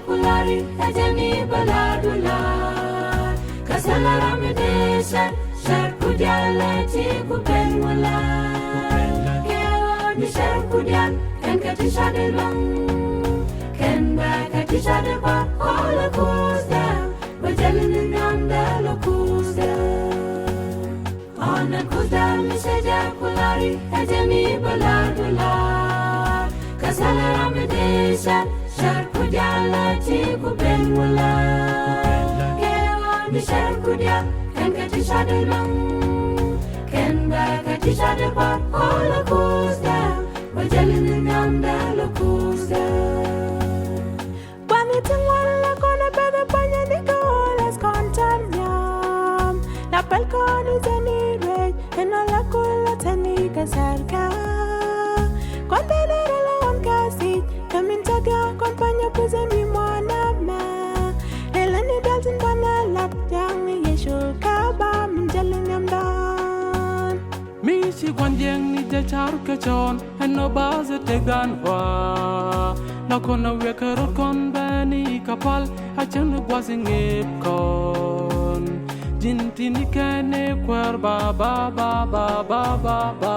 kulari ajami baladula kasala ramedesha shar kujalati kupenwala kero ni shar kujal kan katisha de long kan ba katisha de ba all kusta bajalin nanda lokusta ona kusta misaja kulari ajami baladula kasala ramedesha shar kujalati kupenwala kero ni shar kujal kan katisha de long kan ba katisha de ba all kusta bajalin nanda lokusta Wala kona bebe panya Nicolas Contanyam La pelconi zeni rey En la cola tenica cerca Cuando le relawan casi Camin taga compañía pues en mi mona ma El anidal sin pana lap Yang mi yeshu kaba Min jalin yam dan Mi si kwan jeng ni je charu ke chon En no baze te gan wa Na kona wekerot kon bani kapal Hachan gwazingip kon Jintini kene kwer ba ba ba ba ba ba ba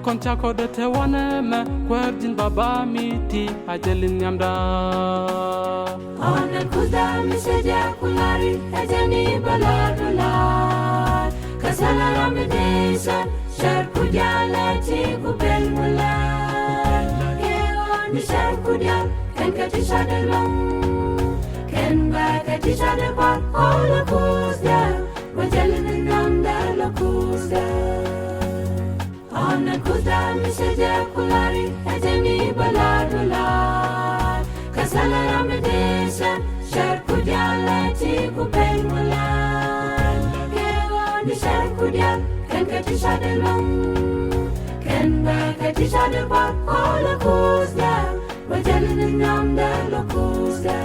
Kon chako de te wane me kwer jin baba miti ajelin yamda Ona kuda misaja kulari ajani baladula Kasala ramedesha shar kujalati kupenwala Ni shar kujal kan katisha de long kan ba katisha de ba all kusta bajalin nanda lokusta ona kuda misaja kulari ajami baladula kasala ramedesha shar kujalati kupenwala ni shar kujal kan katisha de long kan ba katisha de ba all kusta bajalin nanda lokusta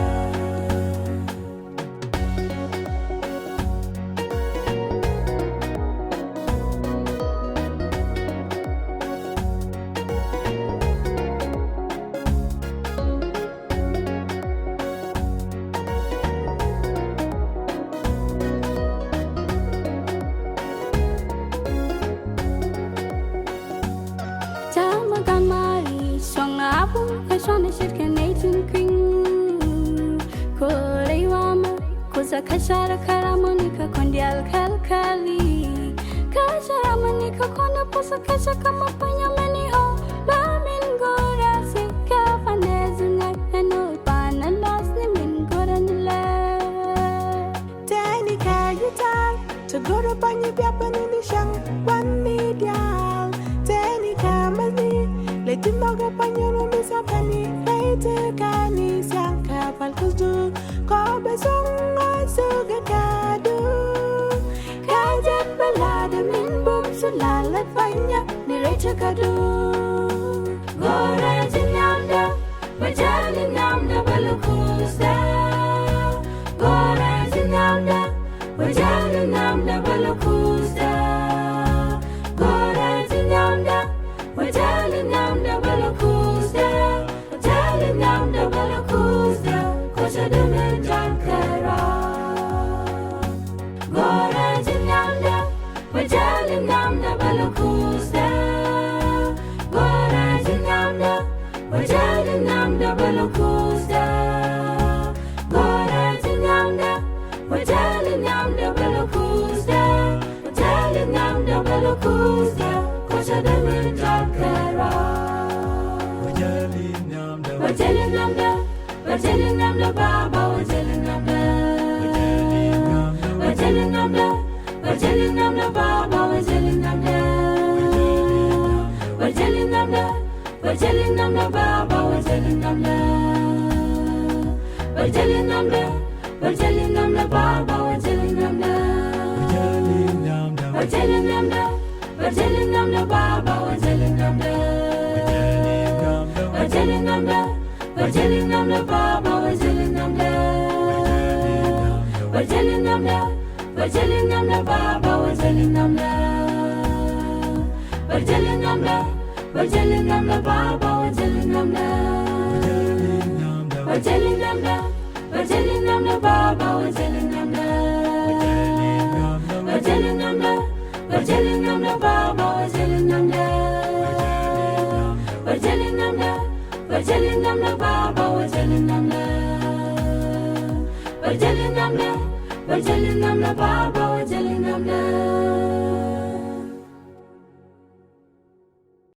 Kashara karamonika kondial kalkali Kashara manika kona posa kasha kama panya meni o Lamin gora se kafanezi ngai Eno pana las ni min gora nila Tani kayital Tagoro panya biapa nini siyang Wan medial Tani kamazi Letimbaga panya rumisa pani Laite kani siyang kapal kusdu Kobe songa suga kadu Kajan balada min bum sulalat banyak Nirece kadu Gora jinyamda bajalin namda balukusta Gora jinyamda bajalin namda balukusta Gora jinyamda bajalin namda balukusta Bajalin namda balukusta Kosha demen jankara Gora jinyamda bajalin namda balukusta Gora jinyamda bajalin namda balukusta Gora jinyamda bajalin namda balukusta Bajalin namda balukusta Kosha demen jankara Bajalin namda baba bajalin namda Bajalin namda baba bajalin namda Bajalin namda baba bajalin namda Bajalin namda baba bajalin namda Bajalin namda baba bajalin namda Bajalin namda baba bajalin namda Bajalin namda baba bajalin namda Bajalin namda baba bajalin namda wajalinamda, wajalinamda baba, wajalinamda, wajalinamda, wajalinamda baba, wajalinamda, wajalinamda, wajalinamda baba, wajalinamda, wajalinamda, wajalinamda baba, wajalinamda.